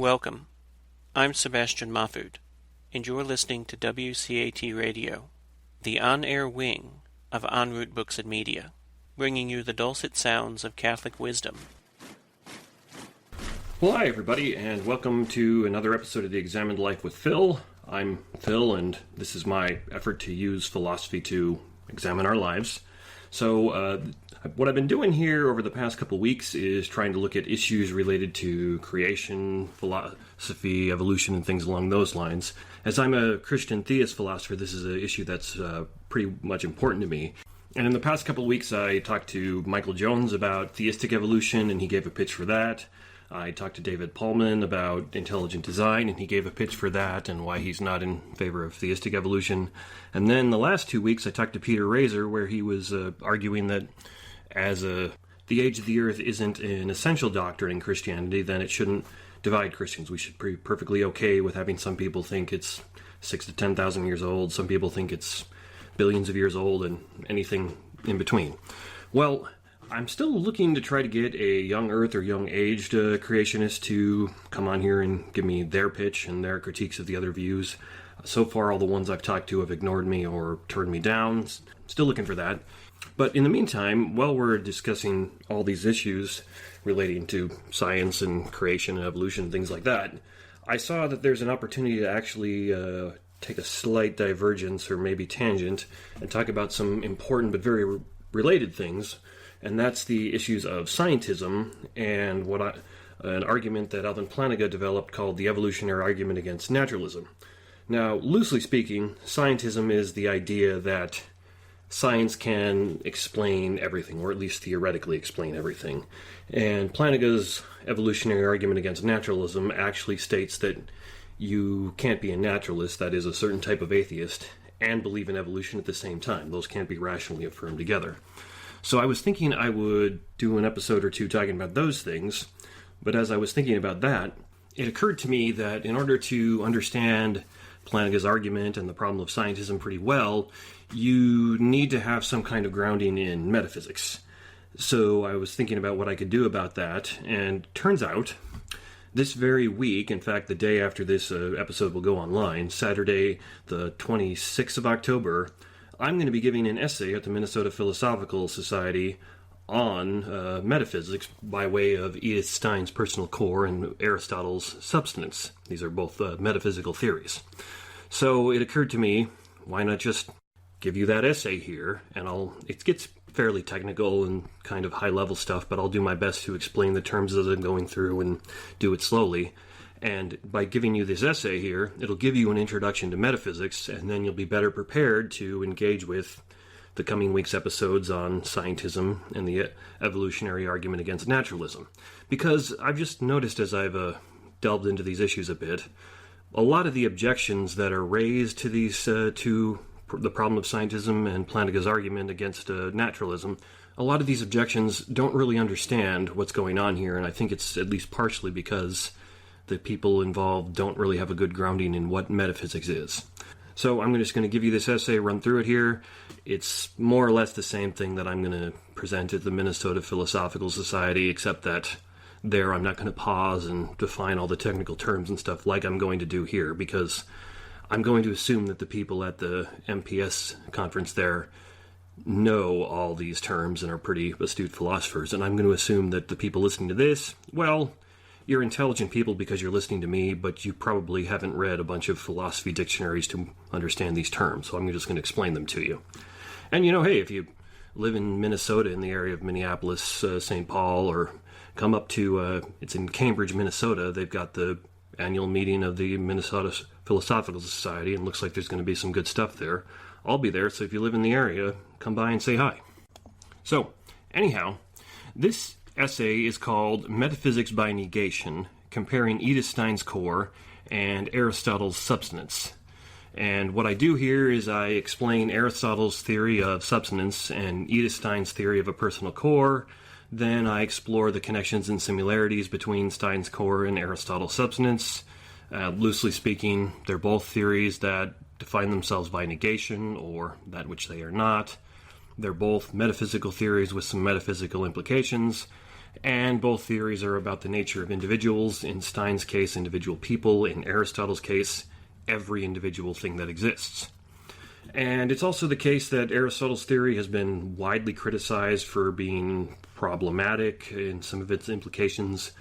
Welcome. I'm Sebastian Mahfood, and you're listening to WCAT Radio, the on-air wing of En Route Books and Media, bringing you the dulcet sounds of Catholic wisdom. Well, hi everybody, and welcome to another episode of The Examined Life with Phil. I'm Phil, and this is my effort to use philosophy to examine our lives. So, what I've been doing here over the past couple weeks is trying to look at issues related to creation, philosophy, evolution, and things along those lines. As I'm a Christian theist philosopher, this is an issue that's pretty much important to me. And in the past couple weeks, I talked to Michael Jones about theistic evolution, and he gave a pitch for that. I talked to David Pullman about intelligent design, and he gave a pitch for that and why he's not in favor of theistic evolution. And then the last 2 weeks, I talked to Peter Razor, where he was arguing that as the age of the earth isn't an essential doctrine in Christianity, then it shouldn't divide Christians. We should be perfectly okay with having some people think it's 6,000 to 10,000 years old, some people think it's billions of years old, and anything in between. Well, I'm still looking to try to get a young earth or young aged creationist to come on here and give me their pitch and their critiques of the other views. So far, all the ones I've talked to have ignored me or turned me down. Still looking for that. But in the meantime, while we're discussing all these issues relating to science and creation and evolution and things like that, I saw that there's an opportunity to actually take a slight divergence or maybe tangent and talk about some important but very related things. And that's the issues of scientism and an argument that Alvin Plantinga developed called the evolutionary argument against naturalism. Now, loosely speaking, scientism is the idea that science can explain everything, or at least theoretically explain everything. And Plantinga's evolutionary argument against naturalism actually states that you can't be a naturalist, that is, a certain type of atheist, and believe in evolution at the same time. Those can't be rationally affirmed together. So I was thinking I would do an episode or two talking about those things, but as I was thinking about that, it occurred to me that in order to understand Plantinga's argument and the problem of scientism pretty well, you need to have some kind of grounding in metaphysics. So I was thinking about what I could do about that, and turns out this very week, in fact the day after this episode will go online, Saturday the 26th of October, I'm going to be giving an essay at the Minnesota Philosophical Society on metaphysics by way of Edith Stein's personal core and Aristotle's substance. These are both metaphysical theories. So it occurred to me, why not just give you that essay here? And it gets fairly technical and kind of high-level stuff, but I'll do my best to explain the terms as I'm going through and do it slowly. And by giving you this essay here, it'll give you an introduction to metaphysics, and then you'll be better prepared to engage with the coming week's episodes on scientism and the evolutionary argument against naturalism. Because I've just noticed as I've delved into these issues a bit, a lot of the objections that are raised to these to the problem of scientism and Plantinga's argument against naturalism, a lot of these objections don't really understand what's going on here, and I think it's at least partially because the people involved don't really have a good grounding in what metaphysics is. So I'm just going to give you this essay, run through it here. It's more or less the same thing that I'm going to present at the Minnesota Philosophical Society, except that there I'm not going to pause and define all the technical terms and stuff like I'm going to do here, because I'm going to assume that the people at the MPS conference there know all these terms and are pretty astute philosophers, and I'm going to assume that the people listening to this, well, you're intelligent people because you're listening to me, but you probably haven't read a bunch of philosophy dictionaries to understand these terms, so I'm just going to explain them to you. And hey, if you live in Minnesota, in the area of Minneapolis, St. Paul, or come up to, it's in Cambridge, Minnesota, they've got the annual meeting of the Minnesota Philosophical Society, and looks like there's going to be some good stuff there. I'll be there, so if you live in the area, come by and say hi. So, anyhow, this essay is called Metaphysics by Negation, Comparing Edith Stein's Core and Aristotle's Substance. And what I do here is I explain Aristotle's theory of substance and Edith Stein's theory of a personal core. Then I explore the connections and similarities between Stein's core and Aristotle's substance. Loosely speaking, they're both theories that define themselves by negation, or that which they are not. They're both metaphysical theories with some metaphysical implications. And both theories are about the nature of individuals. In Stein's case, individual people. In Aristotle's case, every individual thing that exists. And it's also the case that Aristotle's theory has been widely criticized for being problematic in some of its implications,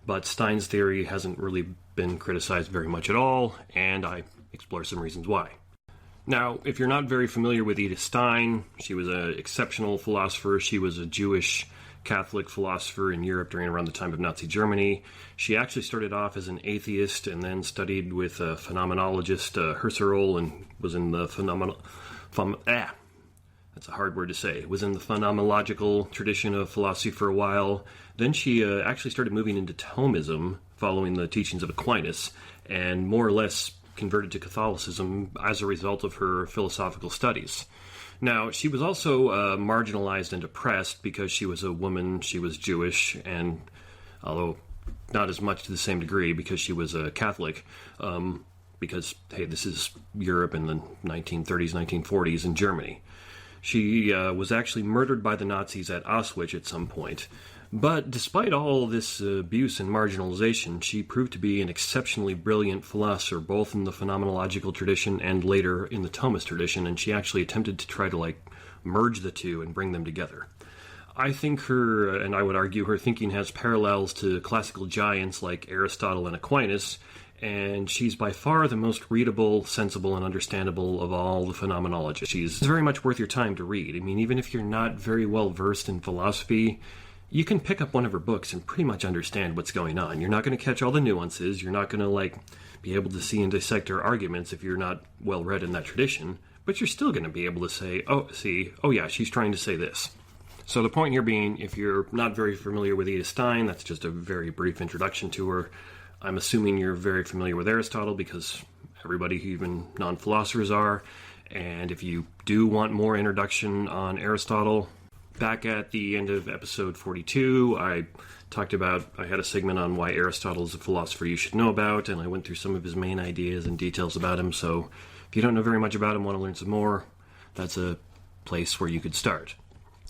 but Stein's theory hasn't really been criticized very much at all, and I explore some reasons why. Now, if you're not very familiar with Edith Stein, she was an exceptional philosopher. She was a Jewish Catholic philosopher in Europe during around the time of Nazi Germany. She actually started off as an atheist and then studied with a phenomenologist, Husserl, and was in the that's a hard word to say. Was in the phenomenological tradition of philosophy for a while. Then she actually started moving into Thomism, following the teachings of Aquinas, and more or less converted to Catholicism as a result of her philosophical studies. Now, she was also marginalized and oppressed because she was a woman, she was Jewish, and although not as much to the same degree because she was a Catholic, because, hey, this is Europe in the 1930s, 1940s in Germany. She was actually murdered by the Nazis at Auschwitz at some point. But despite all this abuse and marginalization, she proved to be an exceptionally brilliant philosopher, both in the phenomenological tradition and later in the Thomist tradition, and she actually attempted to try to, merge the two and bring them together. I think her, and I would argue her thinking has parallels to classical giants like Aristotle and Aquinas, and she's by far the most readable, sensible, and understandable of all the phenomenologists. She's very much worth your time to read. I mean, even if you're not very well versed in philosophy, you can pick up one of her books and pretty much understand what's going on. You're not going to catch all the nuances. You're not going to, be able to see and dissect her arguments if you're not well read in that tradition, but you're still going to be able to say, oh yeah, she's trying to say this. So the point here being, if you're not very familiar with Edith Stein, that's just a very brief introduction to her. I'm assuming you're very familiar with Aristotle because everybody, even non-philosophers, are. And if you do want more introduction on Aristotle, back at the end of episode 42, I had a segment on why Aristotle is a philosopher you should know about, and I went through some of his main ideas and details about him. So if you don't know very much about him, want to learn some more, that's a place where you could start.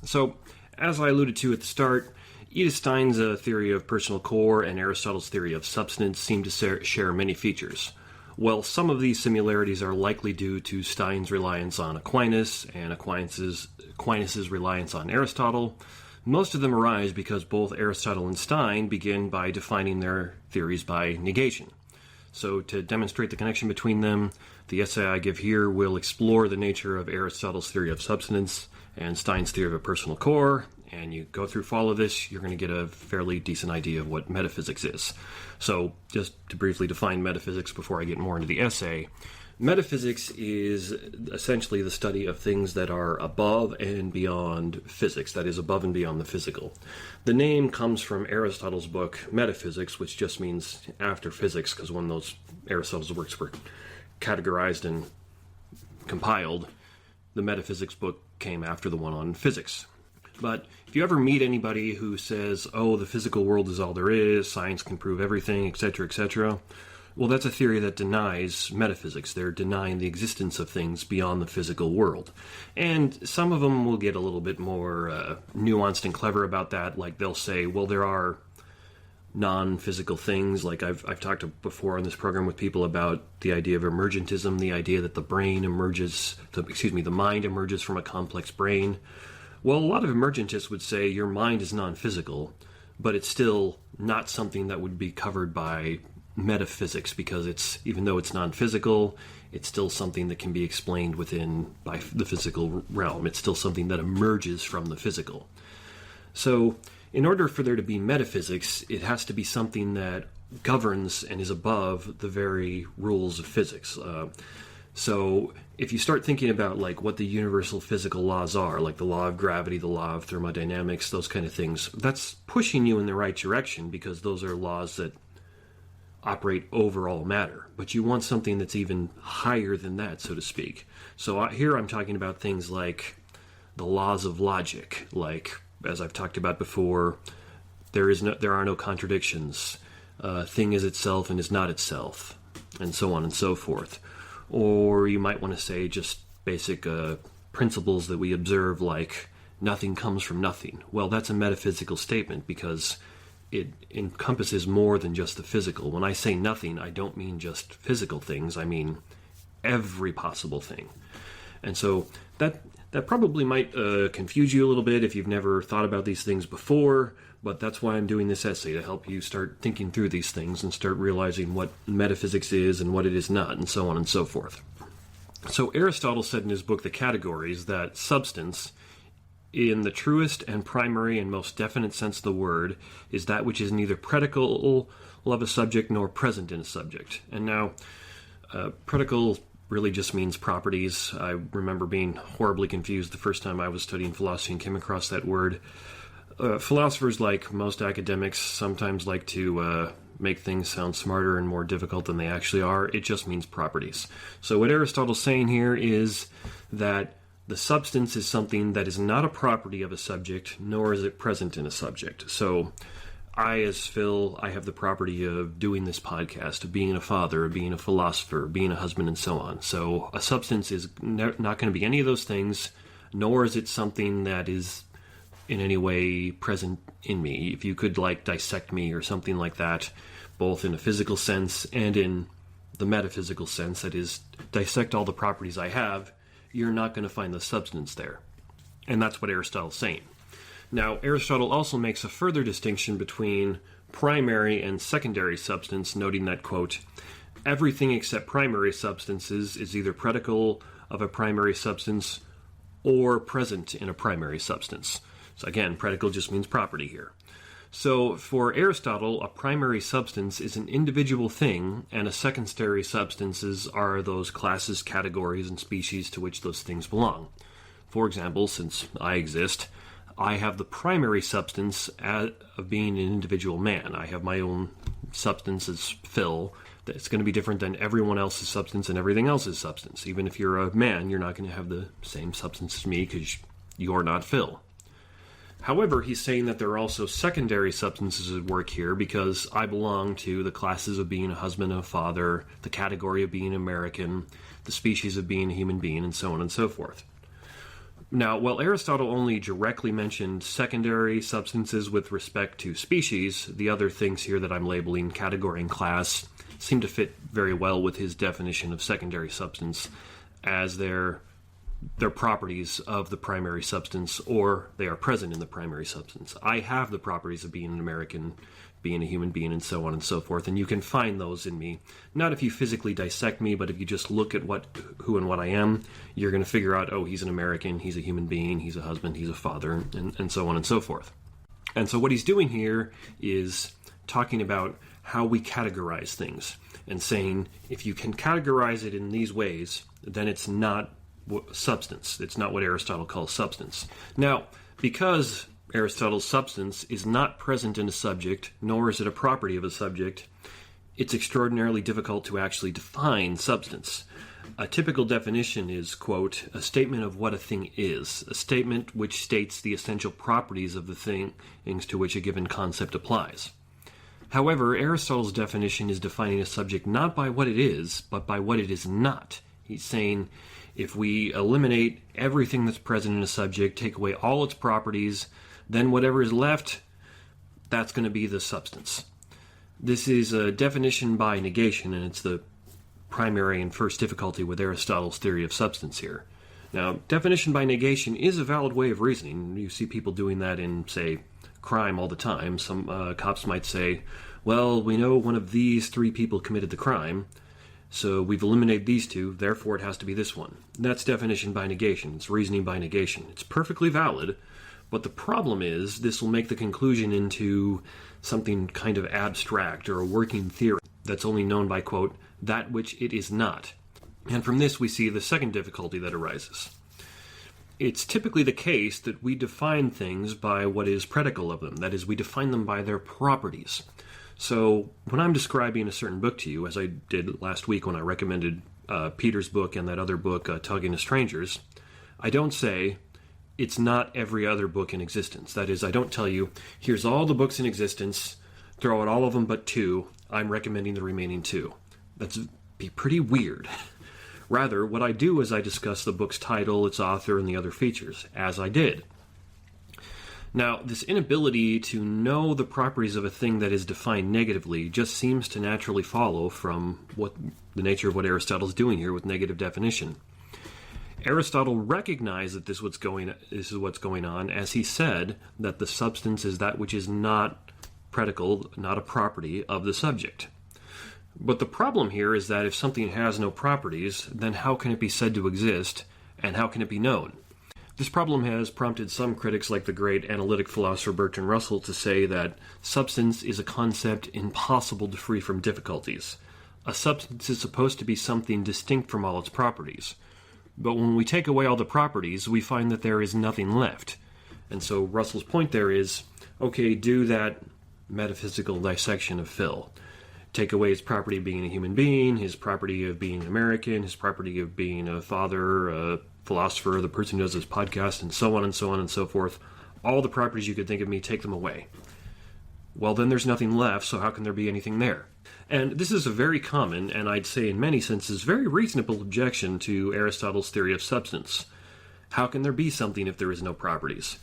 So, as I alluded to at the start, Edith Stein's theory of personal core and Aristotle's theory of substance seem to share many features. Well, some of these similarities are likely due to Stein's reliance on Aquinas and Aquinas' reliance on Aristotle. Most of them arise because both Aristotle and Stein begin by defining their theories by negation. So to demonstrate the connection between them, the essay I give here will explore the nature of Aristotle's theory of substance and Stein's theory of a personal core, and you go through all of this, you're going to get a fairly decent idea of what metaphysics is. So, just to briefly define metaphysics before I get more into the essay, metaphysics is essentially the study of things that are above and beyond physics, that is, above and beyond the physical. The name comes from Aristotle's book, Metaphysics, which just means after physics, because when those Aristotle's works were categorized and compiled, the metaphysics book came after the one on physics. But if you ever meet anybody who says, oh, the physical world is all there is, science can prove everything, etc., well, that's a theory that denies metaphysics. They're denying the existence of things beyond the physical world. And some of them will get a little bit more nuanced and clever about that. Like they'll say, well, there are non-physical things. Like I've talked before on this program with people about the idea of emergentism, the idea that the mind emerges from a complex brain. Well, a lot of emergentists would say your mind is non-physical, but it's still not something that would be covered by metaphysics because even though it's non-physical, it's still something that can be explained by the physical realm. It's still something that emerges from the physical. So, in order for there to be metaphysics, it has to be something that governs and is above the very rules of physics. So if you start thinking about what the universal physical laws are, like the law of gravity, the law of thermodynamics, those kind of things, that's pushing you in the right direction because those are laws that operate over all matter. But you want something that's even higher than that, so to speak. So here I'm talking about things like the laws of logic, like, as I've talked about before, there are no contradictions. Thing is itself and is not itself, and so on and so forth. Or you might want to say just basic principles that we observe, like nothing comes from nothing. Well, that's a metaphysical statement because it encompasses more than just the physical. When I say nothing, I don't mean just physical things. I mean every possible thing. And so that probably might confuse you a little bit if you've never thought about these things before, but that's why I'm doing this essay, to help you start thinking through these things and start realizing what metaphysics is and what it is not, and so on and so forth. So Aristotle said in his book, The Categories, that substance, in the truest and primary and most definite sense of the word, is that which is neither predical of a subject nor present in a subject. And now, predical really just means properties. I remember being horribly confused the first time I was studying philosophy and came across that word. Philosophers, like most academics, sometimes like to make things sound smarter and more difficult than they actually are. It just means properties. So what Aristotle's saying here is that the substance is something that is not a property of a subject, nor is it present in a subject. So I, as Phil, I have the property of doing this podcast, of being a father, of being a philosopher, of being a husband, and so on. So a substance is not going to be any of those things, nor is it something that is in any way present in me. If you could dissect me or something like that, both in a physical sense and in the metaphysical sense, that is, dissect all the properties I have, you're not going to find the substance there. And that's what Aristotle's saying. Now, Aristotle also makes a further distinction between primary and secondary substance, noting that, quote, everything except primary substances is either predical of a primary substance or present in a primary substance. So again, predical just means property here. So for Aristotle, a primary substance is an individual thing, and a secondary substances are those classes, categories, and species to which those things belong. For example, since I exist, I have the primary substance of being an individual man. I have my own substance as Phil. It's going to be different than everyone else's substance and everything else's substance. Even if you're a man, you're not going to have the same substance as me because you're not Phil. However, he's saying that there are also secondary substances at work here because I belong to the classes of being a husband and a father, the category of being American, the species of being a human being, and so on and so forth. Now, while Aristotle only directly mentioned secondary substances with respect to species, the other things here that I'm labeling category and class seem to fit very well with his definition of secondary substance as they're properties of the primary substance, or they are present in the primary substance. I have the properties of being an American, being a human being, and so on and so forth, and you can find those in me. Not if you physically dissect me, but if you just look at who and what I am, you're going to figure out, oh, he's an American, he's a human being, he's a husband, he's a father, and so on and so forth. And so what he's doing here is talking about how we categorize things, and saying, if you can categorize it in these ways, then it's not substance. It's not what Aristotle calls substance. Now, because Aristotle's substance is not present in a subject, nor is it a property of a subject, it's extraordinarily difficult to actually define substance. A typical definition is, quote, a statement of what a thing is, a statement which states the essential properties of the things to which a given concept applies. However, Aristotle's definition is defining a subject not by what it is, but by what it is not. He's saying, if we eliminate everything that's present in a subject, take away all its properties, then whatever is left, that's going to be the substance. This is a definition by negation, and it's the primary and first difficulty with Aristotle's theory of substance here. Now, definition by negation is a valid way of reasoning. You see people doing that in, say, crime all the time. Some cops might say, well, we know one of these three people committed the crime, so we've eliminated these two, therefore it has to be this one. That's definition by negation. It's reasoning by negation. It's perfectly valid, but the problem is this will make the conclusion into something kind of abstract or a working theory that's only known by, quote, that which it is not. And from this we see the second difficulty that arises. It's typically the case that we define things by what is predical of them. That is, we define them by their properties. So when I'm describing a certain book to you, as I did last week when I recommended Peter's book and that other book, Talking to Strangers, I don't say it's not every other book in existence. That is, I don't tell you, here's all the books in existence, throw out all of them but two, I'm recommending the remaining two. That'd be pretty weird. Rather, what I do is I discuss the book's title, its author, and the other features, as I did. Now, this inability to know the properties of a thing that is defined negatively just seems to naturally follow from what the nature of what Aristotle's doing here with negative definition. Aristotle recognized that this is what's going on, as he said that the substance is that which is not predical, not a property of the subject. But the problem here is that if something has no properties, then how can it be said to exist, and how can it be known? This problem has prompted some critics, like the great analytic philosopher Bertrand Russell, to say that substance is a concept impossible to free from difficulties. A substance is supposed to be something distinct from all its properties. But when we take away all the properties, we find that there is nothing left. And so Russell's point there is, okay, do that metaphysical dissection of Phil. Take away his property of being a human being, his property of being American, his property of being a father, a philosopher, the person who does this podcast, and so on and so on and so forth. All the properties you could think of me, take them away. Well, then there's nothing left, so how can there be anything there? And this is a very common, and I'd say in many senses, very reasonable objection to Aristotle's theory of substance. How can there be something if there is no properties?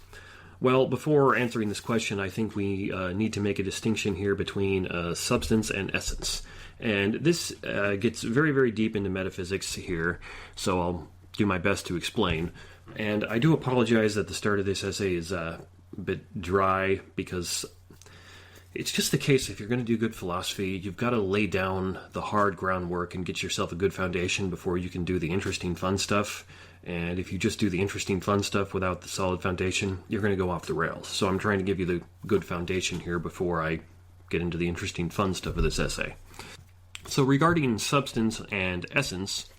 Well, before answering this question, I think we need to make a distinction here between substance and essence. And this gets very, very deep into metaphysics here, so I'll do my best to explain. And I do apologize that the start of this essay is a bit dry, because it's just the case, if you're going to do good philosophy, you've got to lay down the hard groundwork and get yourself a good foundation before you can do the interesting, fun stuff. And if you just do the interesting, fun stuff without the solid foundation, you're going to go off the rails. So I'm trying to give you the good foundation here before I get into the interesting, fun stuff of this essay. So regarding substance and essence,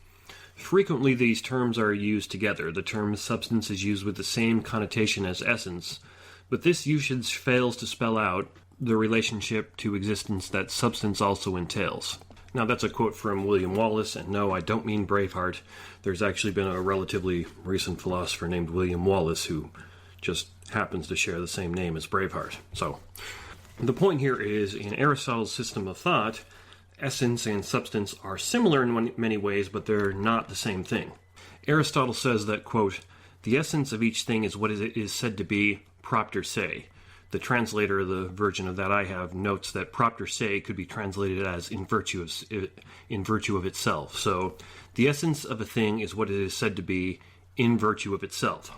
frequently these terms are used together. The term substance is used with the same connotation as essence, but this usage fails to spell out the relationship to existence that substance also entails. Now, that's a quote from William Wallace, and no, I don't mean Braveheart. There's actually been a relatively recent philosopher named William Wallace who just happens to share the same name as Braveheart. So, the point here is, in Aristotle's system of thought, essence and substance are similar in many ways, but they're not the same thing. Aristotle says that, quote, "The essence of each thing is what it is said to be propter se." The translator, the version of that I have, notes that propter se could be translated as in virtue of itself. So, the essence of a thing is what it is said to be in virtue of itself.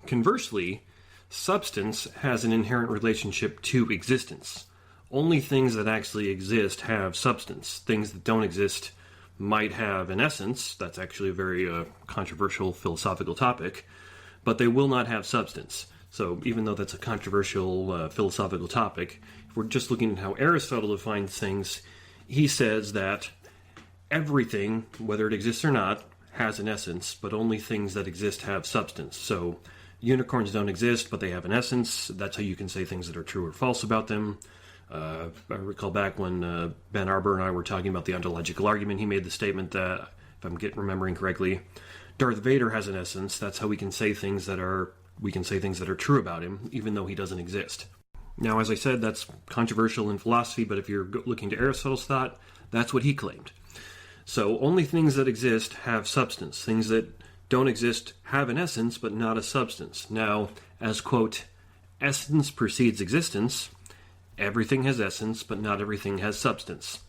Conversely, substance has an inherent relationship to existence. Only things that actually exist have substance. Things that don't exist might have an essence. That's actually a very controversial philosophical topic, but they will not have substance. So even though that's a controversial philosophical topic, if we're just looking at how Aristotle defines things, he says that everything, whether it exists or not, has an essence, but only things that exist have substance. So unicorns don't exist, but they have an essence. That's how you can say things that are true or false about them. I recall back when Ben Arbour and I were talking about the ontological argument, he made the statement that, if I'm remembering correctly, Darth Vader has an essence. That's how we can say things that are true about him, even though he doesn't exist. Now, as I said, that's controversial in philosophy, but if you're looking to Aristotle's thought, that's what he claimed. So only things that exist have substance. Things that don't exist have an essence, but not a substance. Now, as, quote, "essence precedes existence," everything has essence, but not everything has substance.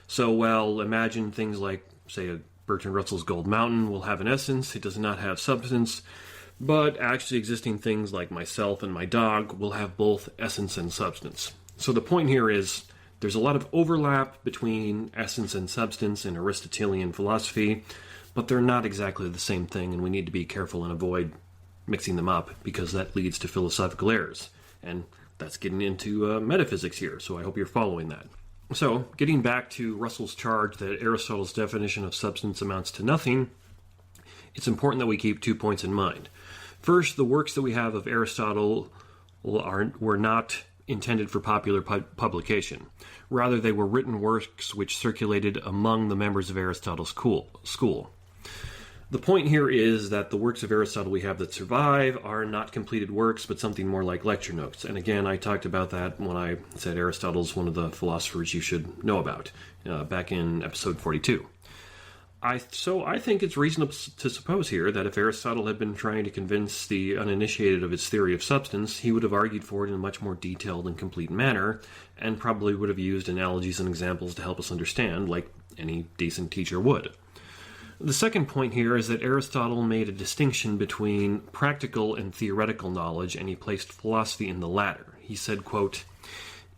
So, well, imagine things like, say, Bertrand Russell's Gold Mountain will have an essence. It does not have substance. But actually existing things like myself and my dog will have both essence and substance. So the point here is there's a lot of overlap between essence and substance in Aristotelian philosophy, but they're not exactly the same thing, and we need to be careful and avoid mixing them up because that leads to philosophical errors. And that's getting into metaphysics here, so I hope you're following that. So, getting back to Russell's charge that Aristotle's definition of substance amounts to nothing, it's important that we keep 2 points in mind. First, the works that we have of Aristotle were not intended for popular publication. Rather, they were written works which circulated among the members of Aristotle's school. The point here is that the works of Aristotle we have that survive are not completed works, but something more like lecture notes. And again, I talked about that when I said Aristotle's one of the philosophers you should know about, back in episode 42. So I think it's reasonable to suppose here that if Aristotle had been trying to convince the uninitiated of his theory of substance, he would have argued for it in a much more detailed and complete manner, and probably would have used analogies and examples to help us understand, like any decent teacher would. The second point here is that Aristotle made a distinction between practical and theoretical knowledge, and he placed philosophy in the latter. He said, quote,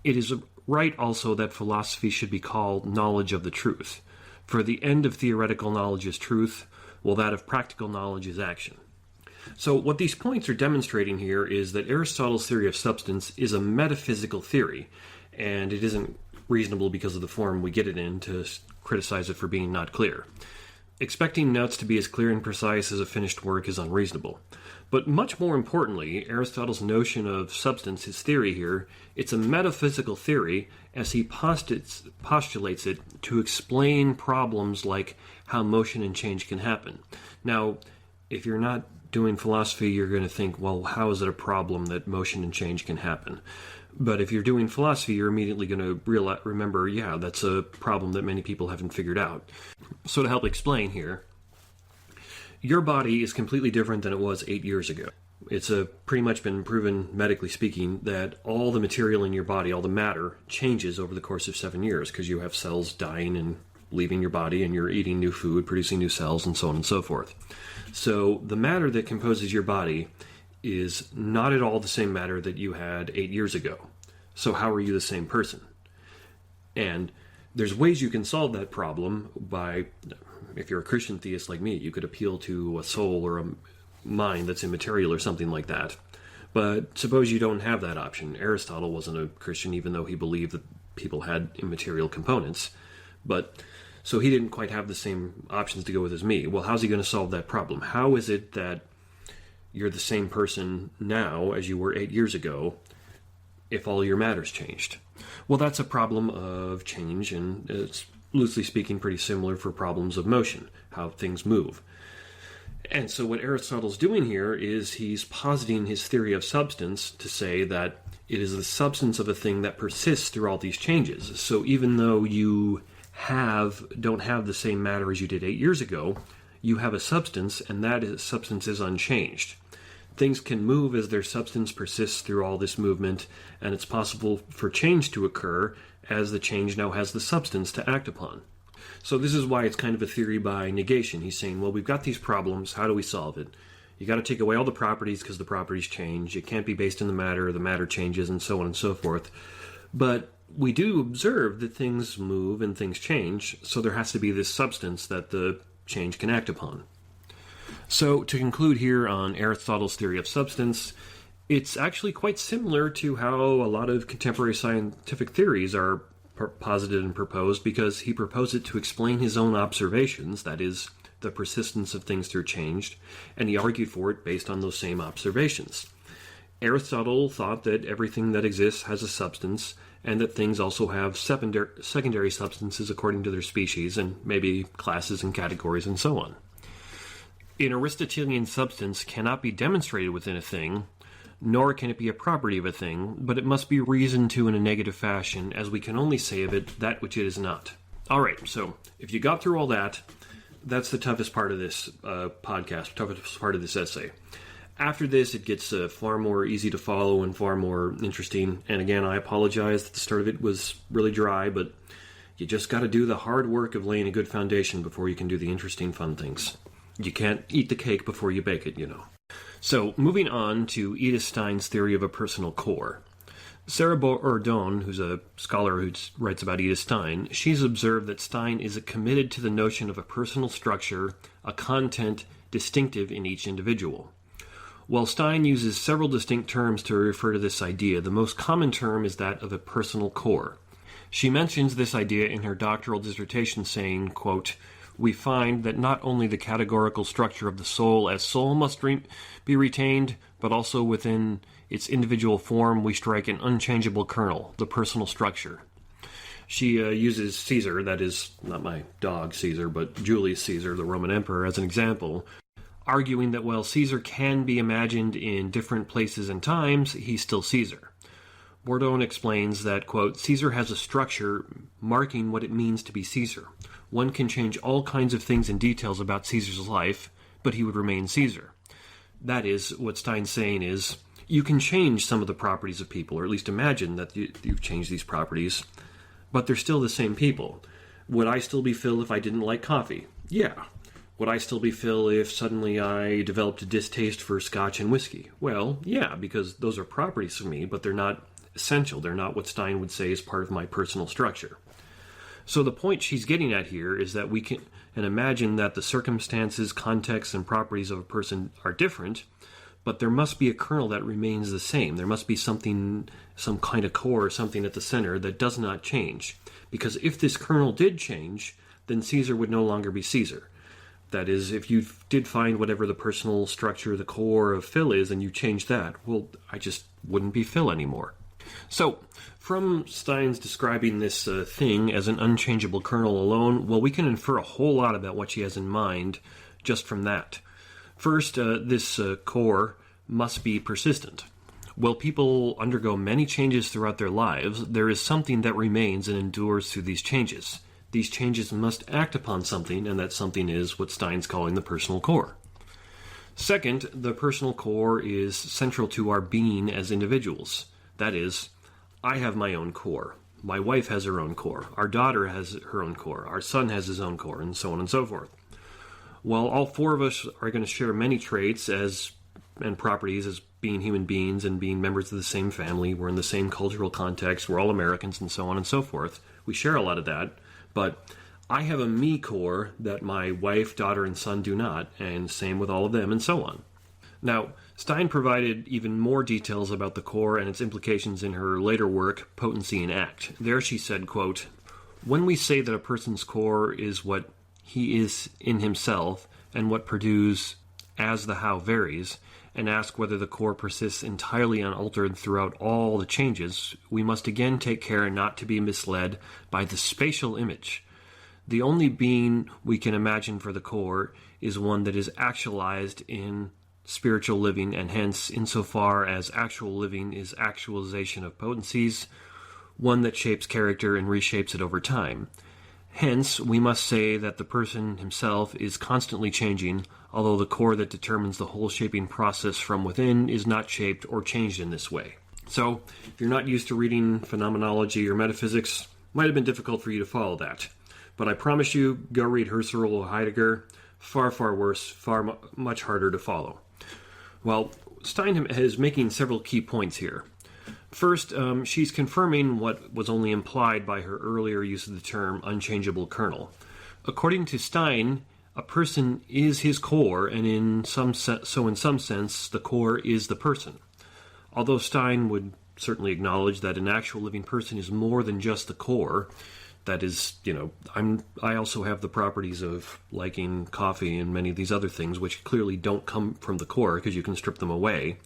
"It is right also that philosophy should be called knowledge of the truth. For the end of theoretical knowledge is truth, while that of practical knowledge is action." So what these points are demonstrating here is that Aristotle's theory of substance is a metaphysical theory, and it isn't reasonable because of the form we get it in to criticize it for being not clear. Expecting notes to be as clear and precise as a finished work is unreasonable. But much more importantly, Aristotle's notion of substance, his theory here, it's a metaphysical theory as he postulates it to explain problems like how motion and change can happen. Now, if you're not doing philosophy, you're going to think, well, how is it a problem that motion and change can happen? But if you're doing philosophy, you're immediately going to remember, yeah, that's a problem that many people haven't figured out. So to help explain here, your body is completely different than it was 8 years ago. It's pretty much been proven, medically speaking, that all the material in your body, all the matter, changes over the course of 7 years because you have cells dying and leaving your body and you're eating new food, producing new cells, and so on and so forth. So the matter that composes your body is not at all the same matter that you had 8 years ago. So how are you the same person? And there's ways you can solve that problem by, if you're a Christian theist like me, you could appeal to a soul or a mind that's immaterial or something like that. But suppose you don't have that option. Aristotle wasn't a Christian, even though he believed that people had immaterial components. But so he didn't quite have the same options to go with as me. Well, how's he going to solve that problem? How is it that you're the same person now as you were 8 years ago if all your matter's changed? Well, that's a problem of change, and it's, loosely speaking, pretty similar for problems of motion, how things move. And so what Aristotle's doing here is he's positing his theory of substance to say that it is the substance of a thing that persists through all these changes. So even though you don't have the same matter as you did 8 years ago, you have a substance, and that substance is unchanged. Things can move as their substance persists through all this movement, and it's possible for change to occur as the change now has the substance to act upon. So this is why it's kind of a theory by negation. He's saying, well, we've got these problems, how do we solve it? You got to take away all the properties because the properties change. It can't be based in the matter changes, and so on and so forth. But we do observe that things move and things change, so there has to be this substance that the change can act upon. So, to conclude here on Aristotle's theory of substance, it's actually quite similar to how a lot of contemporary scientific theories are posited and proposed, because he proposed it to explain his own observations, that is, the persistence of things through change, and he argued for it based on those same observations. Aristotle thought that everything that exists has a substance, and that things also have secondary substances according to their species, and maybe classes and categories and so on. An Aristotelian substance cannot be demonstrated within a thing, nor can it be a property of a thing, but it must be reasoned to in a negative fashion, as we can only say of it that which it is not. Alright, so if you got through all that, that's the toughest part of this podcast, toughest part of this essay. After this, it gets far more easy to follow and far more interesting. And again, I apologize that the start of it was really dry, but you just got to do the hard work of laying a good foundation before you can do the interesting, fun things. You can't eat the cake before you bake it, you know. So, moving on to Edith Stein's theory of a personal core. Sarah Bourdon, who's a scholar who writes about Edith Stein, she's observed that Stein is committed to the notion of a personal structure, a content distinctive in each individual. While Stein uses several distinct terms to refer to this idea, the most common term is that of a personal core. She mentions this idea in her doctoral dissertation saying, quote, "We find that not only the categorical structure of the soul as soul must be retained, but also within its individual form we strike an unchangeable kernel, the personal structure." She uses Caesar, that is, not my dog Caesar, but Julius Caesar, the Roman emperor, as an example, arguing that while Caesar can be imagined in different places and times, he's still Caesar. Bourdon explains that, quote, Caesar has a structure marking what it means to be Caesar. One can change all kinds of things and details about Caesar's life, but he would remain Caesar. That is, what Stein's saying is, you can change some of the properties of people, or at least imagine that you've changed these properties, but they're still the same people. Would I still be Phil if I didn't like coffee? Yeah. Would I still be Phil if suddenly I developed a distaste for scotch and whiskey? Well, yeah, because those are properties for me, but they're not essential. They're not what Stein would say is part of my personal structure. So the point she's getting at here is that we can imagine that the circumstances, contexts, and properties of a person are different, but there must be a kernel that remains the same. There must be something, some kind of core or something at the center that does not change. Because if this kernel did change, then Caesar would no longer be Caesar. That is, if you did find whatever the personal structure, the core of Phil is, and you changed that, well, I just wouldn't be Phil anymore. So, from Stein's describing this thing as an unchangeable kernel alone, well, we can infer a whole lot about what she has in mind just from that. First, this core must be persistent. While people undergo many changes throughout their lives, there is something that remains and endures through these changes. These changes must act upon something, and that something is what Stein's calling the personal core. Second, the personal core is central to our being as individuals. That is, I have my own core. My wife has her own core. Our daughter has her own core. Our son has his own core, and so on and so forth. While all four of us are going to share many traits and properties as being human beings and being members of the same family, we're in the same cultural context, we're all Americans, and so on and so forth. We share a lot of that, but I have a me core that my wife, daughter, and son do not, and same with all of them, and so on. Now, Stein provided even more details about the core and its implications in her later work, Potency in Act. There she said, quote, when we say that a person's core is what he is in himself and what produce as the how varies, and ask whether the core persists entirely unaltered throughout all the changes, we must again take care not to be misled by the spatial image. The only being we can imagine for the core is one that is actualized in spiritual living, and hence, insofar as actual living is actualization of potencies, one that shapes character and reshapes it over time. Hence, we must say that the person himself is constantly changing, although the core that determines the whole shaping process from within is not shaped or changed in this way. So, if you're not used to reading phenomenology or metaphysics, it might have been difficult for you to follow that. But I promise you, go read Husserl or Heidegger. Far, far worse, much harder to follow. Well, Stein is making several key points here. First, she's confirming what was only implied by her earlier use of the term unchangeable kernel. According to Stein, a person is his core, and in some sense, the core is the person. Although Stein would certainly acknowledge that an actual living person is more than just the core. That is, I also have the properties of liking coffee and many of these other things, which clearly don't come from the core because you can strip them away.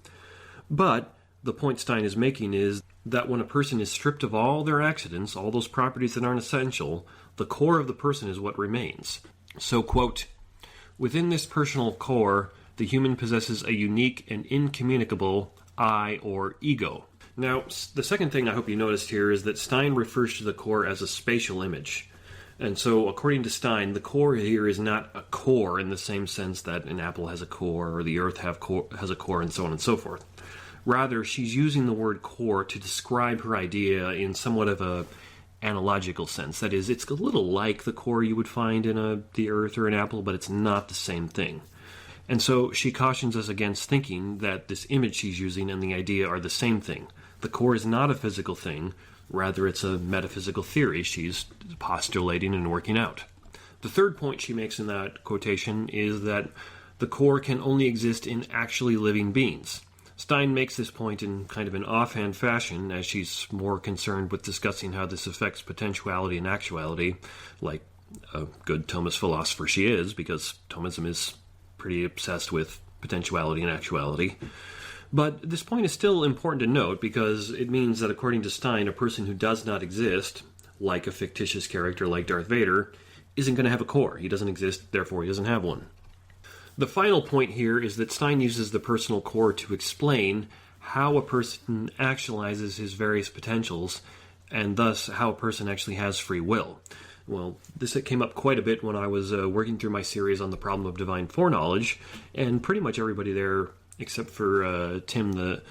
But the point Stein is making is that when a person is stripped of all their accidents, all those properties that aren't essential, the core of the person is what remains. So, quote, within this personal core, the human possesses a unique and incommunicable I or ego. Now, the second thing I hope you noticed here is that Stein refers to the core as a spatial image. And so, according to Stein, the core here is not a core in the same sense that an apple has a core or the earth has a core and so on and so forth. Rather, she's using the word core to describe her idea in somewhat of a analogical sense. That is, it's a little like the core you would find in the earth or an apple, but it's not the same thing. And so she cautions us against thinking that this image she's using and the idea are the same thing. The core is not a physical thing, rather it's a metaphysical theory she's postulating and working out. The third point she makes in that quotation is that the core can only exist in actually living beings. Stein makes this point in kind of an offhand fashion, as she's more concerned with discussing how this affects potentiality and actuality, like a good Thomist philosopher she is, because Thomism is pretty obsessed with potentiality and actuality. But this point is still important to note because it means that according to Stein, a person who does not exist, like a fictitious character like Darth Vader, isn't going to have a core. He doesn't exist, therefore he doesn't have one. The final point here is that Stein uses the personal core to explain how a person actualizes his various potentials, and thus how a person actually has free will. Well, this came up quite a bit when I was working through my series on the problem of divine foreknowledge, and pretty much everybody there, except for Tim, the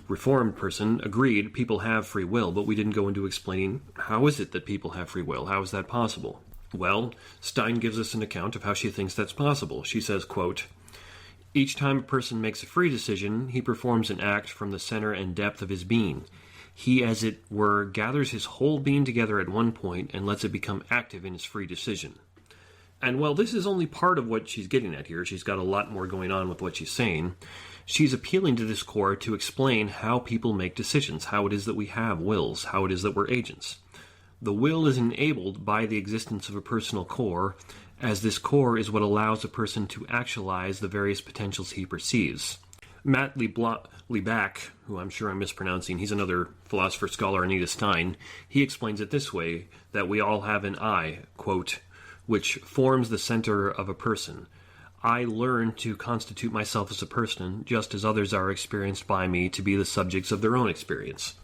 Reformed person, agreed people have free will, but we didn't go into explaining how is it that people have free will? How is that possible? Well, Stein gives us an account of how she thinks that's possible. She says, quote, "Each time a person makes a free decision, he performs an act from the center and depth of his being. He, as it were, gathers his whole being together at one point and lets it become active in his free decision." And while this is only part of what she's getting at here, she's got a lot more going on with what she's saying. She's appealing to this core to explain how people make decisions, how it is that we have wills, how it is that we're agents. The will is enabled by the existence of a personal core, as this core is what allows a person to actualize the various potentials he perceives. Matt Lieback, who I'm sure I'm mispronouncing, he's another philosopher scholar in Edith Stein, he explains it this way, that we all have an I, quote, which forms the center of a person. I learn to constitute myself as a person, just as others are experienced by me to be the subjects of their own experience.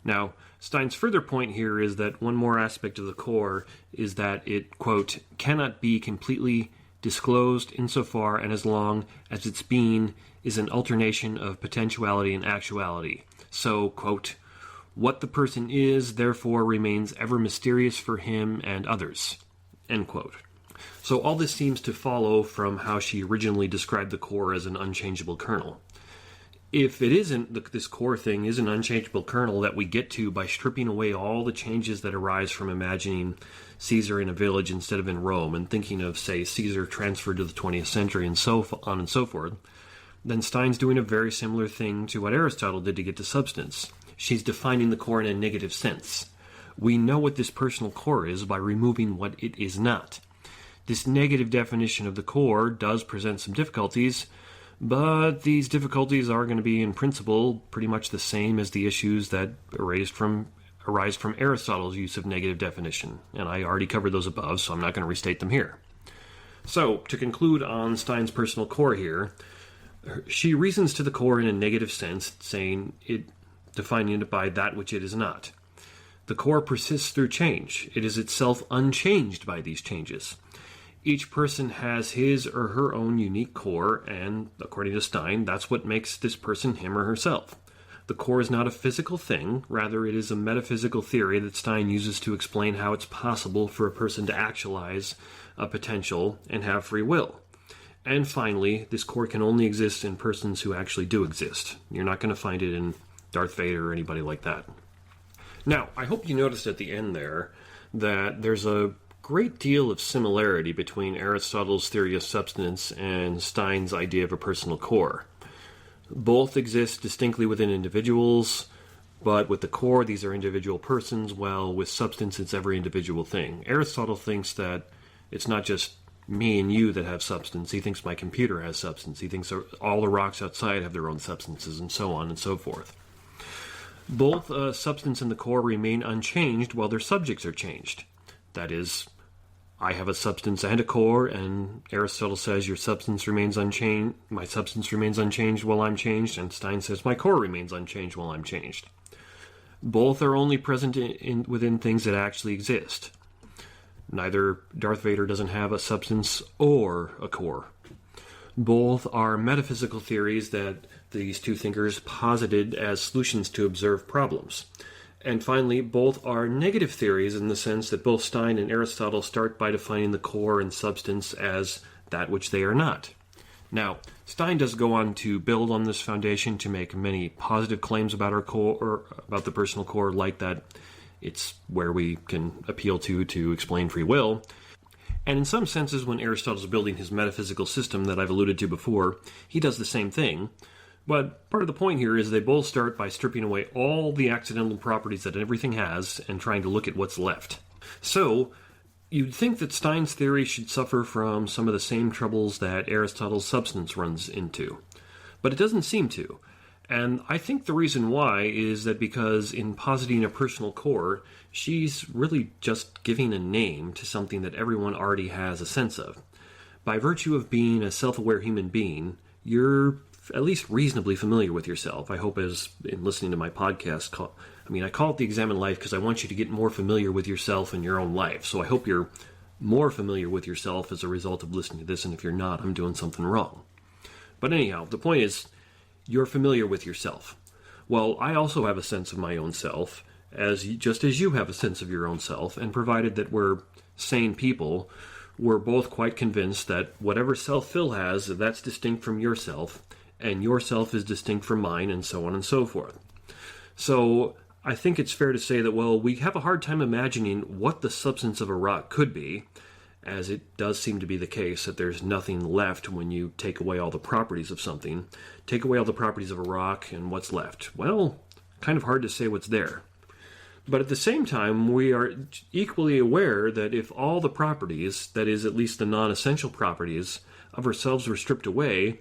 Now, Stein's further point here is that one more aspect of the core is that it, quote, cannot be completely disclosed insofar and as long as its being is an alternation of potentiality and actuality. So, quote, what the person is, therefore, remains ever mysterious for him and others, end quote. So all this seems to follow from how she originally described the core as an unchangeable kernel. If it isn't, this core thing is an unchangeable kernel that we get to by stripping away all the changes that arise from imagining Caesar in a village instead of in Rome, and thinking of, say, Caesar transferred to the 20th century and so on and so forth, then Stein's doing a very similar thing to what Aristotle did to get to substance. She's defining the core in a negative sense. We know what this personal core is by removing what it is not. This negative definition of the core does present some difficulties, but these difficulties are going to be, in principle, pretty much the same as the issues that arise from Aristotle's use of negative definition, and I already covered those above, so I'm not going to restate them here. So, to conclude on Stein's personal core here, she reasons to the core in a negative sense, defining it by that which it is not. The core persists through change. It is itself unchanged by these changes. Each person has his or her own unique core, and, according to Stein, that's what makes this person him or herself. The core is not a physical thing, rather it is a metaphysical theory that Stein uses to explain how it's possible for a person to actualize a potential and have free will. And finally, this core can only exist in persons who actually do exist. You're not going to find it in Darth Vader or anybody like that. Now, I hope you noticed at the end there that there's a great deal of similarity between Aristotle's theory of substance and Stein's idea of a personal core. Both exist distinctly within individuals, but with the core, these are individual persons, while with substance, it's every individual thing. Aristotle thinks that it's not just me and you that have substance. He thinks my computer has substance. He thinks all the rocks outside have their own substances, and so on and so forth. Both substance and the core remain unchanged while their subjects are changed. That is, I have a substance and a core, and Aristotle says your substance remains unchanged, my substance remains unchanged while I'm changed, and Stein says my core remains unchanged while I'm changed. Both are only present within things that actually exist. Neither Darth Vader doesn't have a substance or a core. Both are metaphysical theories that these two thinkers posited as solutions to observed problems. And finally, both are negative theories in the sense that both Stein and Aristotle start by defining the core and substance as that which they are not. Now, Stein does go on to build on this foundation to make many positive claims about our core, or about the personal core, like that it's where we can appeal to explain free will. And in some senses, when Aristotle's building his metaphysical system that I've alluded to before, he does the same thing. But part of the point here is they both start by stripping away all the accidental properties that everything has and trying to look at what's left. So, you'd think that Stein's theory should suffer from some of the same troubles that Aristotle's substance runs into. But it doesn't seem to. And I think the reason why is that because in positing a personal core, she's really just giving a name to something that everyone already has a sense of. By virtue of being a self-aware human being, you're at least reasonably familiar with yourself. I hope as in listening to my podcast, I call it the Examined Life because I want you to get more familiar with yourself and your own life. So I hope you're more familiar with yourself as a result of listening to this, and if you're not, I'm doing something wrong. But anyhow, the point is, you're familiar with yourself. Well, I also have a sense of my own self, just as you have a sense of your own self, and provided that we're sane people, we're both quite convinced that whatever self Phil has, that's distinct from yourself, and your self is distinct from mine, and so on and so forth. So I think it's fair to say that, well, we have a hard time imagining what the substance of a rock could be, as it does seem to be the case that there's nothing left when you take away all the properties of something. Take away all the properties of a rock, and what's left? Well, kind of hard to say what's there. But at the same time, we are equally aware that if all the properties, that is, at least the non-essential properties, of ourselves were stripped away,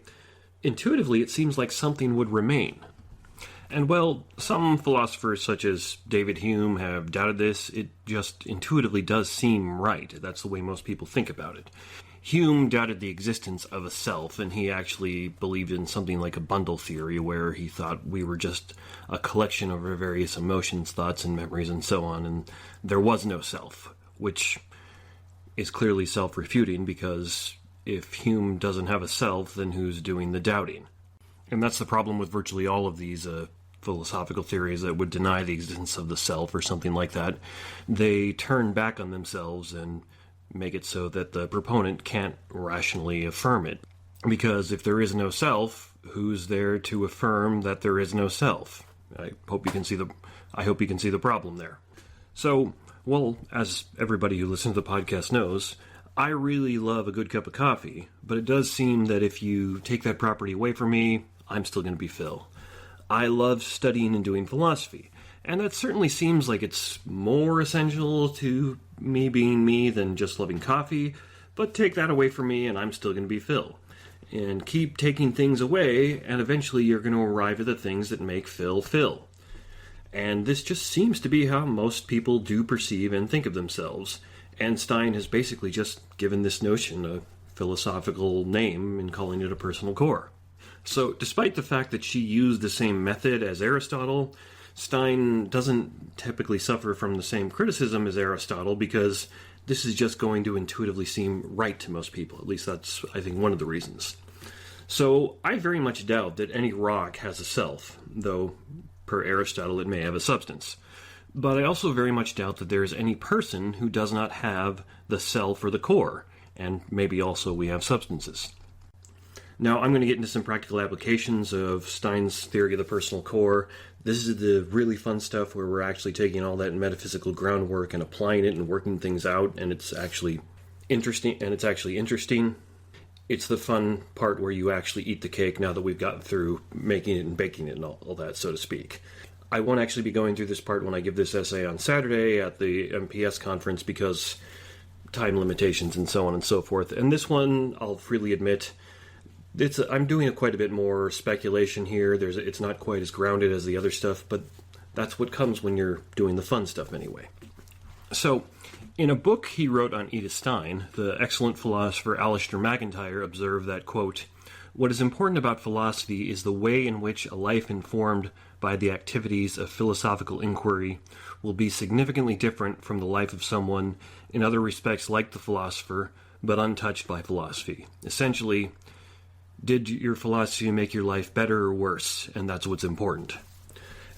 intuitively it seems like something would remain. And well, some philosophers such as David Hume have doubted this. It just intuitively does seem right. That's the way most people think about it. Hume doubted the existence of a self, and he actually believed in something like a bundle theory, where he thought we were just a collection of our various emotions, thoughts, and memories, and so on, and there was no self, which is clearly self-refuting, because if Hume doesn't have a self, then who's doing the doubting? And that's the problem with virtually all of these philosophical theories that would deny the existence of the self or something like that. They turn back on themselves and make it so that the proponent can't rationally affirm it. Because if there is no self, who's there to affirm that there is no self? I hope you can see the problem there. So, well, as everybody who listens to the podcast knows, I really love a good cup of coffee, but it does seem that if you take that property away from me, I'm still going to be Phil. I love studying and doing philosophy, and that certainly seems like it's more essential to me being me than just loving coffee, but take that away from me and I'm still going to be Phil. And keep taking things away, and eventually you're going to arrive at the things that make Phil Phil. And this just seems to be how most people do perceive and think of themselves. And Stein has basically just given this notion a philosophical name in calling it a personal core. So, despite the fact that she used the same method as Aristotle, Stein doesn't typically suffer from the same criticism as Aristotle because this is just going to intuitively seem right to most people. At least that's, I think, one of the reasons. So, I very much doubt that any rock has a self, though, per Aristotle, it may have a substance. But I also very much doubt that there is any person who does not have the self or the core, and maybe also we have substances. Now, I'm going to get into some practical applications of Stein's theory of the personal core. This is the really fun stuff where we're actually taking all that metaphysical groundwork and applying it and working things out, and it's actually interesting. It's the fun part where you actually eat the cake now that we've gotten through making it and baking it and all that, so to speak. I won't actually be going through this part when I give this essay on Saturday at the MPS conference because time limitations and so on and so forth. And this one, I'll freely admit, I'm doing quite a bit more speculation here. It's not quite as grounded as the other stuff, but that's what comes when you're doing the fun stuff anyway. So, in a book he wrote on Edith Stein, the excellent philosopher Alistair MacIntyre observed that, quote, "What is important about philosophy is the way in which a life informed by the activities of philosophical inquiry will be significantly different from the life of someone in other respects like the philosopher, but untouched by philosophy. Essentially, did your philosophy make your life better or worse? And that's what's important."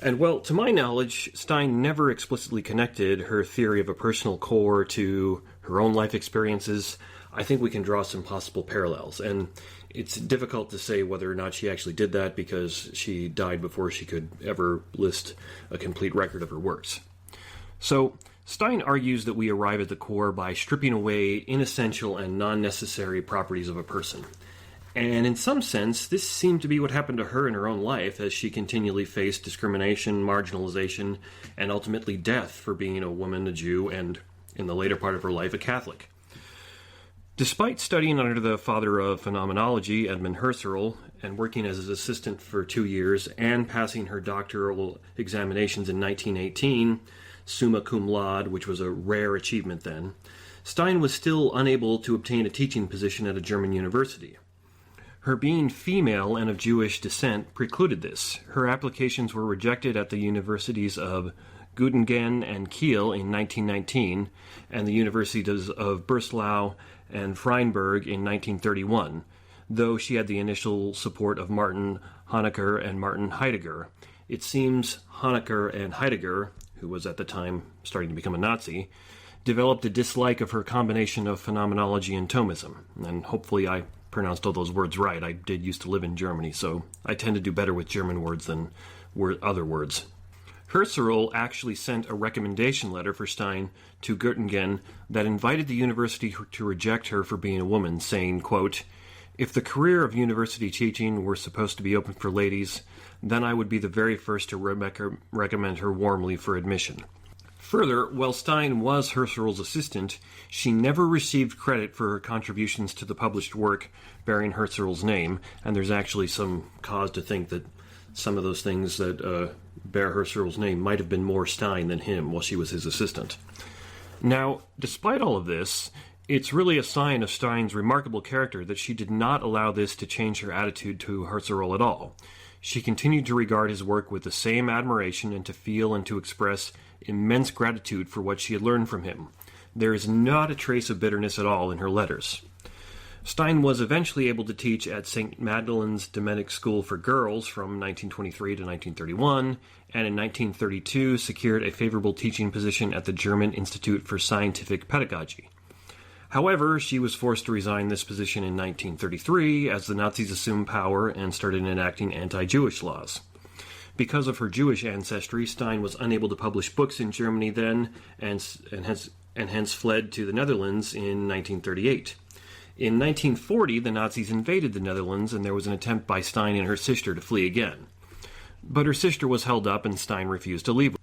And well, to my knowledge, Stein never explicitly connected her theory of a personal core to her own life experiences. I think we can draw some possible parallels, and it's difficult to say whether or not she actually did that because she died before she could ever list a complete record of her works. So, Stein argues that we arrive at the core by stripping away inessential and non-necessary properties of a person. And in some sense, this seemed to be what happened to her in her own life as she continually faced discrimination, marginalization, and ultimately death for being a woman, a Jew, and, in the later part of her life, a Catholic. Despite studying under the father of phenomenology, Edmund Husserl, and working as his assistant for 2 years, and passing her doctoral examinations in 1918, summa cum laude, which was a rare achievement then, Stein was still unable to obtain a teaching position at a German university. Her being female and of Jewish descent precluded this. Her applications were rejected at the universities of Göttingen and Kiel in 1919, and the universities of Breslau and Freiburg in 1931, though she had the initial support of Martin Honecker and Martin Heidegger. It seems Honecker and Heidegger, who was at the time starting to become a Nazi, developed a dislike of her combination of phenomenology and Thomism, and hopefully I pronounced all those words right. I did used to live in Germany, so I tend to do better with German words than other words. Husserl actually sent a recommendation letter for Stein to Göttingen that invited the university to reject her for being a woman, saying, quote, "If the career of university teaching were supposed to be open for ladies, then I would be the very first to recommend her warmly for admission." Further, while Stein was Husserl's assistant, she never received credit for her contributions to the published work bearing Husserl's name, and there's actually some cause to think that some of those things that bear Husserl's name might have been more Stein than him while she was his assistant. Now, despite all of this, it's really a sign of Stein's remarkable character that she did not allow this to change her attitude to Husserl at all. She continued to regard his work with the same admiration and to feel and to express immense gratitude for what she had learned from him. There is not a trace of bitterness at all in her letters. Stein was eventually able to teach at St. Magdalene's Dominic School for Girls from 1923 to 1931, and in 1932 secured a favorable teaching position at the German Institute for Scientific Pedagogy. However, she was forced to resign this position in 1933 as the Nazis assumed power and started enacting anti-Jewish laws. Because of her Jewish ancestry, Stein was unable to publish books in Germany then, and hence fled to the Netherlands in 1938. In 1940, the Nazis invaded the Netherlands, and there was an attempt by Stein and her sister to flee again. But her sister was held up, and Stein refused to leave.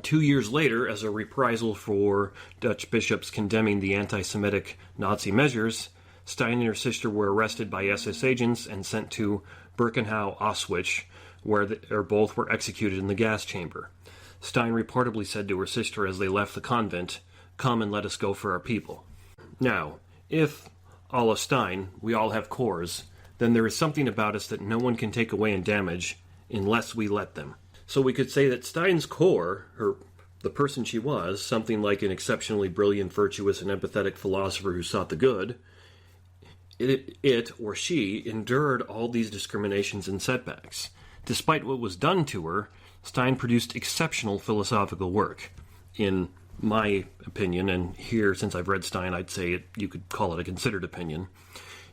2 years later, as a reprisal for Dutch bishops condemning the anti-Semitic Nazi measures, Stein and her sister were arrested by SS agents and sent to Birkenau, Auschwitz, where both were executed in the gas chamber. Stein reportedly said to her sister as they left the convent, "Come and let us go for our people." Now, if, a la Stein, we all have cores, then there is something about us that no one can take away and damage unless we let them. So we could say that Stein's core, the person she was, something like an exceptionally brilliant, virtuous, and empathetic philosopher who sought the good, it or she endured all these discriminations and setbacks. Despite what was done to her, Stein produced exceptional philosophical work. In my opinion, and here, since I've read Stein, I'd say you could call it a considered opinion,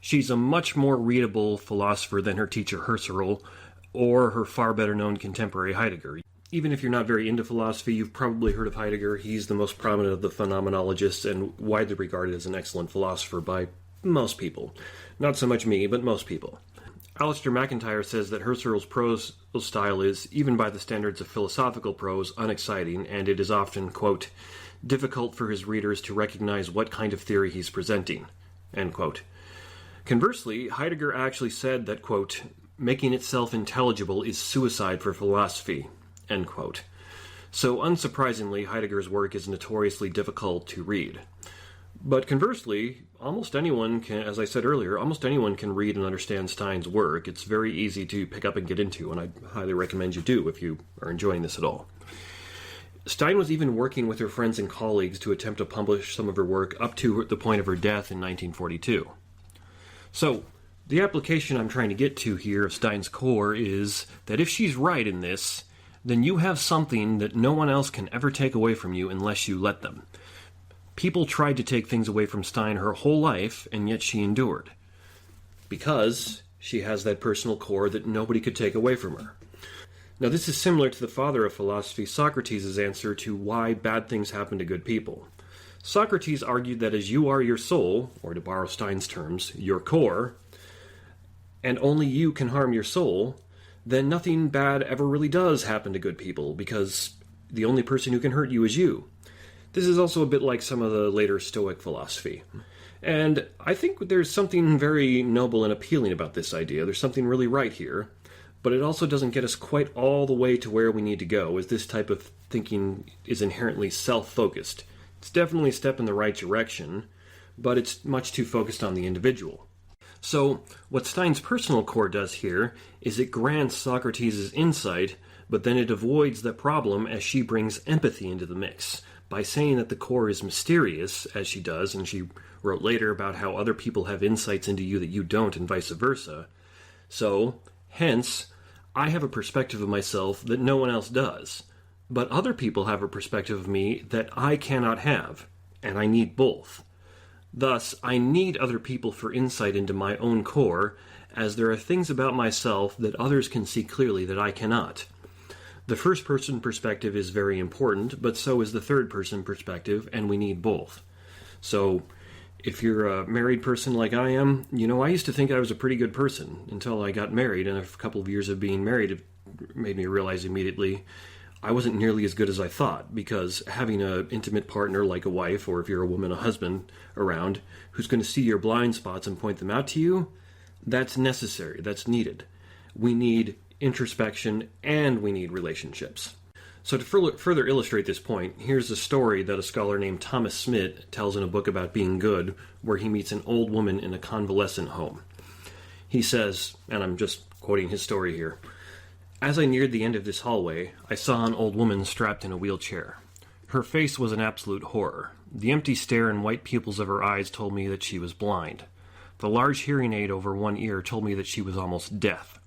she's a much more readable philosopher than her teacher Husserl or her far better known contemporary Heidegger. Even if you're not very into philosophy, you've probably heard of Heidegger. He's the most prominent of the phenomenologists and widely regarded as an excellent philosopher by most people. Not so much me, but most people. Alistair MacIntyre says that Husserl's prose style is, even by the standards of philosophical prose, unexciting, and it is often, quote, difficult for his readers to recognize what kind of theory he's presenting, end quote. Conversely, Heidegger actually said that, quote, making itself intelligible is suicide for philosophy, end quote. So unsurprisingly, Heidegger's work is notoriously difficult to read. But conversely, almost anyone can, as I said earlier, almost anyone can read and understand Stein's work. It's very easy to pick up and get into, and I highly recommend you do if you are enjoying this at all. Stein was even working with her friends and colleagues to attempt to publish some of her work up to the point of her death in 1942. So, the application I'm trying to get to here of Stein's core is that if she's right in this, then you have something that no one else can ever take away from you unless you let them. People tried to take things away from Stein her whole life, and yet she endured. Because she has that personal core that nobody could take away from her. Now this is similar to the father of philosophy, Socrates' answer to why bad things happen to good people. Socrates argued that as you are your soul, or to borrow Stein's terms, your core, and only you can harm your soul, then nothing bad ever really does happen to good people, because the only person who can hurt you is you. This is also a bit like some of the later Stoic philosophy. And I think there's something very noble and appealing about this idea. There's something really right here. But it also doesn't get us quite all the way to where we need to go, as this type of thinking is inherently self-focused. It's definitely a step in the right direction, but it's much too focused on the individual. So, what Stein's personal core does here is it grants Socrates' insight, but then it avoids the problem as she brings empathy into the mix. By saying that the core is mysterious, as she does, and she wrote later about how other people have insights into you that you don't, and vice versa. So, hence, I have a perspective of myself that no one else does. But other people have a perspective of me that I cannot have, and I need both. Thus, I need other people for insight into my own core, as there are things about myself that others can see clearly that I cannot. The first-person perspective is very important, but so is the third-person perspective, and we need both. So, if you're a married person like I am, I used to think I was a pretty good person until I got married, and a couple of years of being married it made me realize immediately I wasn't nearly as good as I thought, because having an intimate partner like a wife, or if you're a woman, a husband, around, who's going to see your blind spots and point them out to you, that's necessary, that's needed. We need introspection, and we need relationships. So to further illustrate this point, here's a story that a scholar named Thomas Smith tells in a book about being good, where he meets an old woman in a convalescent home. He says, and I'm just quoting his story here, "As I neared the end of this hallway, I saw an old woman strapped in a wheelchair. Her face was an absolute horror. The empty stare and white pupils of her eyes told me that she was blind. The large hearing aid over one ear told me that she was almost deaf.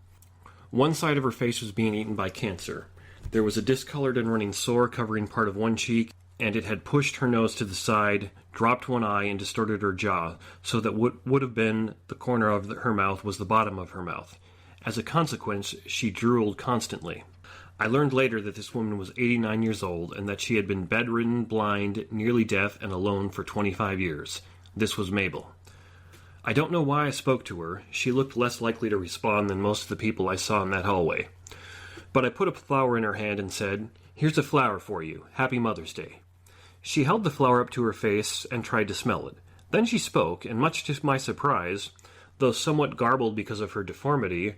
One side of her face was being eaten by cancer. There was a discolored and running sore covering part of one cheek, and it had pushed her nose to the side, dropped one eye, and distorted her jaw, so that what would have been the corner of her mouth was the bottom of her mouth. As a consequence, she drooled constantly. I learned later that this woman was 89 years old, and that she had been bedridden, blind, nearly deaf, and alone for 25 years. This was Mabel. I don't know why I spoke to her. She looked less likely to respond than most of the people I saw in that hallway. But I put a flower in her hand and said, 'Here's a flower for you. Happy Mother's Day.' She held the flower up to her face and tried to smell it. Then she spoke, and much to my surprise, though somewhat garbled because of her deformity,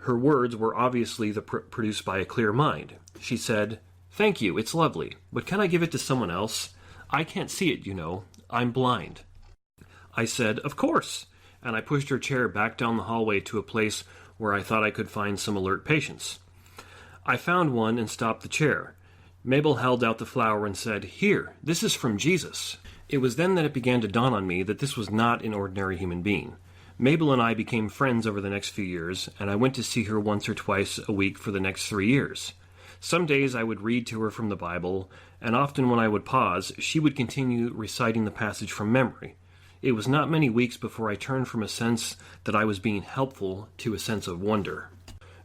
her words were obviously produced by a clear mind. She said, 'Thank you, it's lovely, but can I give it to someone else? I can't see it, I'm blind.' I said, 'Of course,' and I pushed her chair back down the hallway to a place where I thought I could find some alert patients. I found one and stopped the chair. Mabel held out the flower and said, 'Here, this is from Jesus.' It was then that it began to dawn on me that this was not an ordinary human being. Mabel and I became friends over the next few years, and I went to see her once or twice a week for the next 3 years. Some days I would read to her from the Bible, and often when I would pause, she would continue reciting the passage from memory. It was not many weeks before I turned from a sense that I was being helpful to a sense of wonder.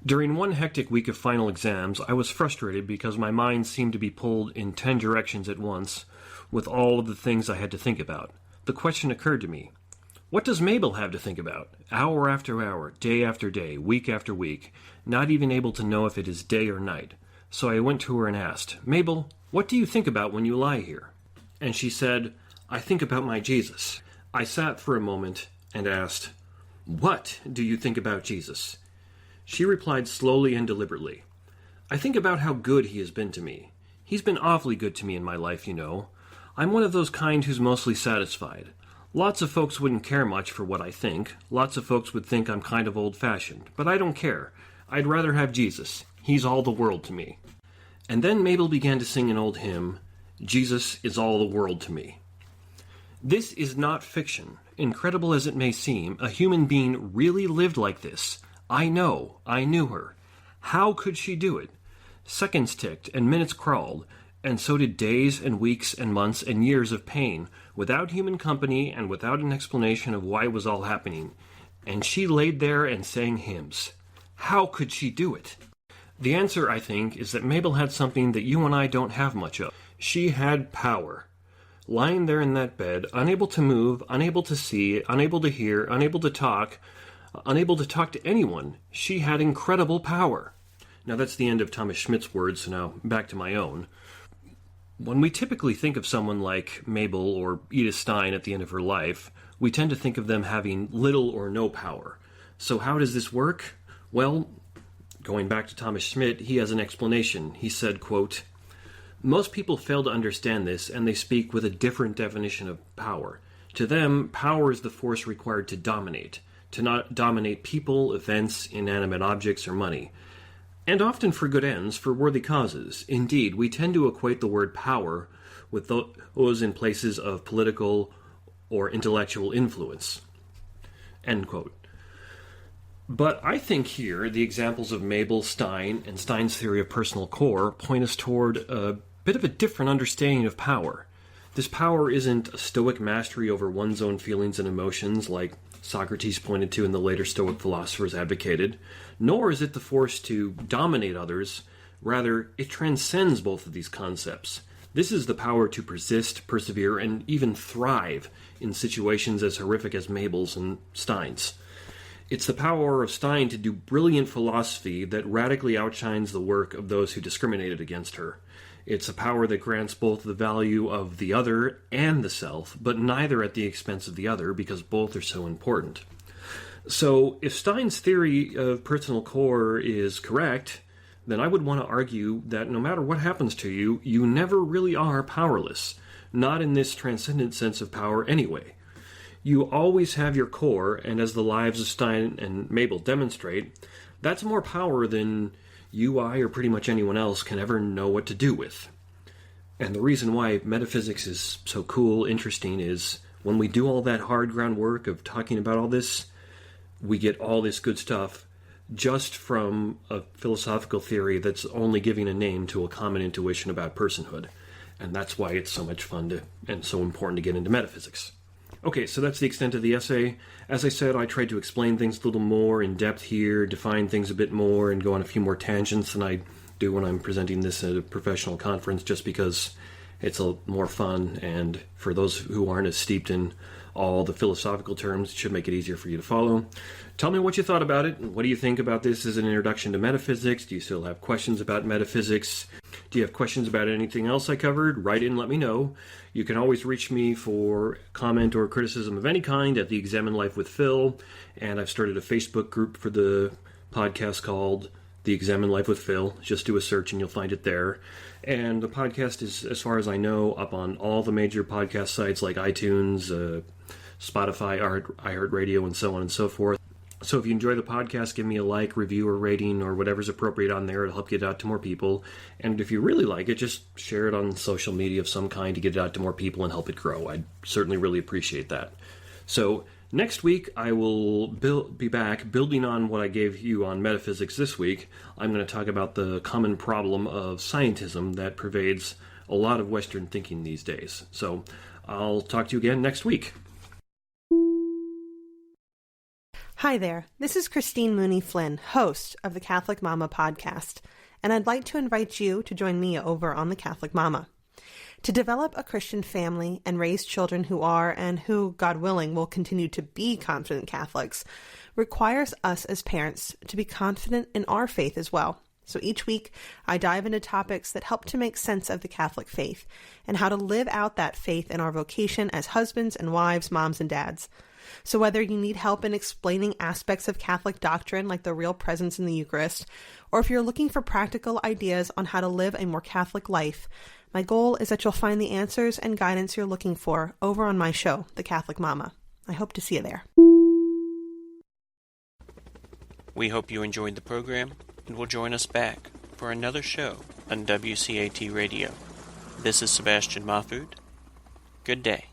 During one hectic week of final exams, I was frustrated because my mind seemed to be pulled in 10 directions at once with all of the things I had to think about. The question occurred to me, what does Mabel have to think about? Hour after hour, day after day, week after week, not even able to know if it is day or night. So I went to her and asked, 'Mabel, what do you think about when you lie here?' And she said, 'I think about my Jesus.' I sat for a moment and asked, 'What do you think about Jesus?' She replied slowly and deliberately, 'I think about how good he has been to me. He's been awfully good to me in my life, I'm one of those kind who's mostly satisfied. Lots of folks wouldn't care much for what I think. Lots of folks would think I'm kind of old-fashioned. But I don't care. I'd rather have Jesus. He's all the world to me.' And then Mabel began to sing an old hymn, 'Jesus is all the world to me.' This is not fiction. Incredible as it may seem, a human being really lived like this. I knew her. How could she do it? Seconds ticked and minutes crawled, and so did days and weeks and months and years of pain, without human company and without an explanation of why it was all happening. And she laid there and sang hymns. How could she do it? The answer, I think, is that Mabel had something that you and I don't have much of. She had power. Lying there in that bed, unable to move, unable to see, unable to hear, unable to talk to anyone, she had incredible power. Now that's the end of Thomas Schmidt's words, so now back to my own. When we typically think of someone like Mabel or Edith Stein at the end of her life, we tend to think of them having little or no power. So how does this work? Well, going back to Thomas Schmidt, he has an explanation. He said, quote, "Most people fail to understand this, and they speak with a different definition of power. To them, power is the force required to dominate. to not dominate people, events, inanimate objects, or money. And often for good ends, for worthy causes. Indeed, we tend to equate the word power with those in places of political or intellectual influence. End quote. But I think here the examples of Mabel, Stein, and Stein's theory of personal core point us toward a bit of a different understanding of power. This power isn't a stoic mastery over one's own feelings and emotions like Socrates pointed to and the later Stoic philosophers advocated, nor is it the force to dominate others. Rather, it transcends both of these concepts. This is the power to persist, persevere, and even thrive in situations as horrific as Mabel's and Stein's. It's the power of Stein to do brilliant philosophy that radically outshines the work of those who discriminated against her. It's a power that grants both the value of the other and the self, but neither at the expense of the other, because both are so important. So, if Stein's theory of personal core is correct, then I would want to argue that no matter what happens to you, you never really are powerless. Not in this transcendent sense of power anyway. You always have your core, and as the lives of Stein and Mabel demonstrate, that's more power than you, I, or pretty much anyone else can ever know what to do with. And the reason why metaphysics is so cool, interesting, is when we do all that hard groundwork of talking about all this, we get all this good stuff just from a philosophical theory that's only giving a name to a common intuition about personhood. And that's why it's so much fun and so important to get into metaphysics. Okay, so that's the extent of the essay. As I said, I tried to explain things a little more in depth here, define things a bit more, and go on a few more tangents than I do when I'm presenting this at a professional conference, just because it's a more fun, and for those who aren't as steeped in all the philosophical terms, it should make it easier for you to follow. Tell me what you thought about it. What do you think about this as an introduction to metaphysics? Do you still have questions about metaphysics? Do you have questions about anything else I covered? Write in, let me know. You can always reach me for comment or criticism of any kind at the Examine Life with Phil, and I've started a Facebook group for the podcast called The Examine Life with Phil. Just do a search and you'll find it there. And the podcast is, as far as I know, up on all the major podcast sites like iTunes, Spotify, iHeartRadio, and so on and so forth. So if you enjoy the podcast, give me a like, review, or rating, or whatever's appropriate on there. It'll help get it out to more people. And if you really like it, just share it on social media of some kind to get it out to more people and help it grow. I'd certainly really appreciate that. So next week, I will be back building on what I gave you on metaphysics this week. I'm going to talk about the common problem of scientism that pervades a lot of Western thinking these days. So I'll talk to you again next week. Hi there, this is Christine Mooney Flynn, host of the Catholic Mama podcast, and I'd like to invite you to join me over on the Catholic Mama. To develop a Christian family and raise children who are, and who, God willing, will continue to be confident Catholics, requires us as parents to be confident in our faith as well. So each week, I dive into topics that help to make sense of the Catholic faith and how to live out that faith in our vocation as husbands and wives, moms and dads. So whether you need help in explaining aspects of Catholic doctrine like the real presence in the Eucharist, or if you're looking for practical ideas on how to live a more Catholic life, my goal is that you'll find the answers and guidance you're looking for over on my show, The Catholic Mama. I hope to see you there. We hope you enjoyed the program and will join us back for another show on WCAT Radio. This is Sebastian Mahfood. Good day.